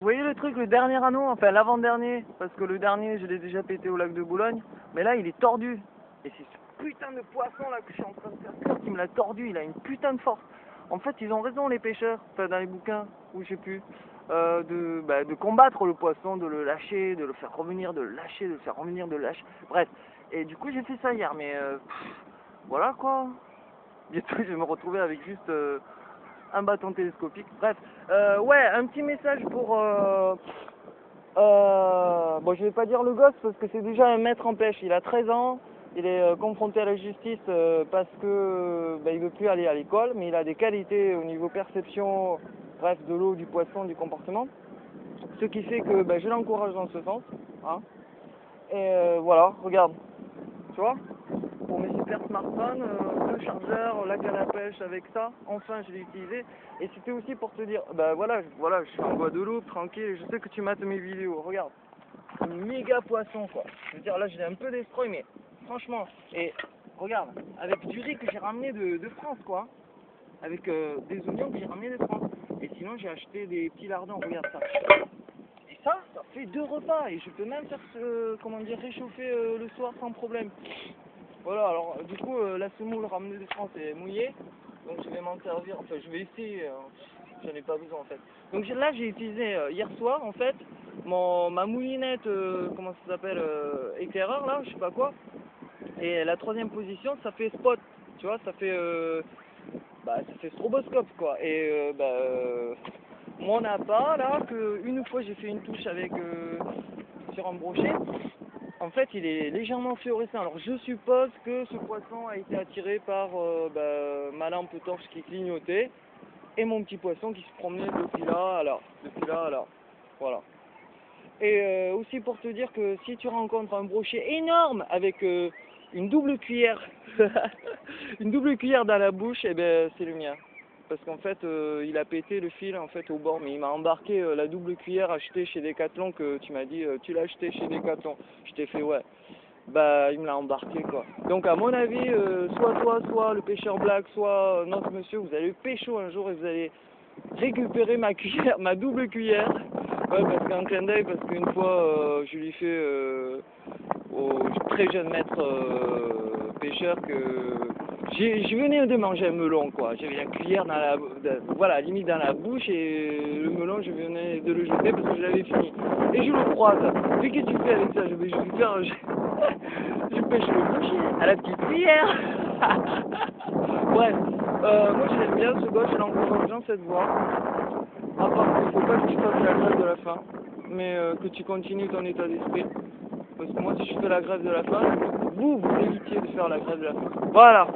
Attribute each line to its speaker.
Speaker 1: Vous voyez le truc, le dernier anneau, enfin l'avant-dernier, parce que le dernier je l'ai déjà pété au lac de Boulogne, mais là il est tordu. Et c'est ce putain de poisson là que je suis en train de faire qui me l'a tordu, il a une putain de force. En fait ils ont raison les pêcheurs, enfin dans les bouquins, ou je sais plus, de combattre le poisson, de le lâcher, de le faire revenir, de le lâcher, de le faire revenir, de le lâcher, bref. Et du coup j'ai fait ça hier, mais voilà quoi. Bientôt je vais me retrouver avec juste... un bâton télescopique, bref, ouais, un petit message pour, bon je vais pas dire le gosse parce que c'est déjà un maître en pêche, il a 13 ans, il est confronté à la justice parce que il veut plus aller à l'école, mais il a des qualités au niveau perception, bref, de l'eau, du poisson, du comportement, ce qui fait que je l'encourage dans ce sens, hein, et voilà, regarde, tu vois, pour mes super smartphones, le chargeur, la canne à pêche avec ça, enfin je l'ai utilisé. Et c'était aussi pour te dire, voilà, je suis en Guadeloupe, tranquille, je sais que tu mates mes vidéos, regarde, un méga poisson quoi. Je veux dire là je l'ai un peu destroy mais franchement, et regarde, avec du riz que j'ai ramené de France quoi, avec des oignons que j'ai ramené de France. Et sinon j'ai acheté des petits lardons, regarde ça. Et ça fait 2 repas et je peux même faire réchauffer le soir sans problème. Voilà, alors du coup la semoule ramenée de France est mouillée, donc je vais m'en servir, enfin je vais essayer, j'en ai pas besoin en fait. Donc là j'ai utilisé hier soir en fait ma moulinette, comment ça s'appelle, éclaireur là, je sais pas quoi, et la troisième position ça fait spot, tu vois, ça fait stroboscope quoi, et mon appât là, une fois j'ai fait une touche avec sur un brochet. En fait, il est légèrement fluorescent. Alors, je suppose que ce poisson a été attiré par ma lampe torche qui clignotait et mon petit poisson qui se promenait depuis là à là, depuis là à là. Voilà. Et aussi pour te dire que si tu rencontres un brochet énorme avec une double cuillère, une double cuillère dans la bouche, et c'est le mien. Parce qu'en fait, il a pété le fil en fait au bord, mais il m'a embarqué la double cuillère achetée chez Decathlon que tu m'as dit, tu l'as acheté chez Decathlon. Je t'ai fait ouais. Il me l'a embarqué quoi. Donc à mon avis, soit toi, soit le pêcheur black, soit notre monsieur, vous allez pécho un jour et vous allez récupérer ma cuillère, ma double cuillère. Ouais, parce qu'un clin d'œil, parce qu'une fois, je lui fais au très jeune maître pêcheur que je venais de manger un melon quoi. J'avais la cuillère dans voilà, limite dans la bouche et le melon je venais de le jeter parce que je l'avais fini. Et je le croise. Mais qu'est-ce que tu fais avec ça? Je vais faire, je pêche le boucher à la petite cuillère. Bref, moi je l'aime bien ce gars, je l'encourage dans cette voie. À part qu'il ne faut pas que tu fasses la grève de la faim, mais que tu continues ton état d'esprit. Parce que moi si je fais la grève de la faim, vous évitiez de faire la grève de la faim. Voilà.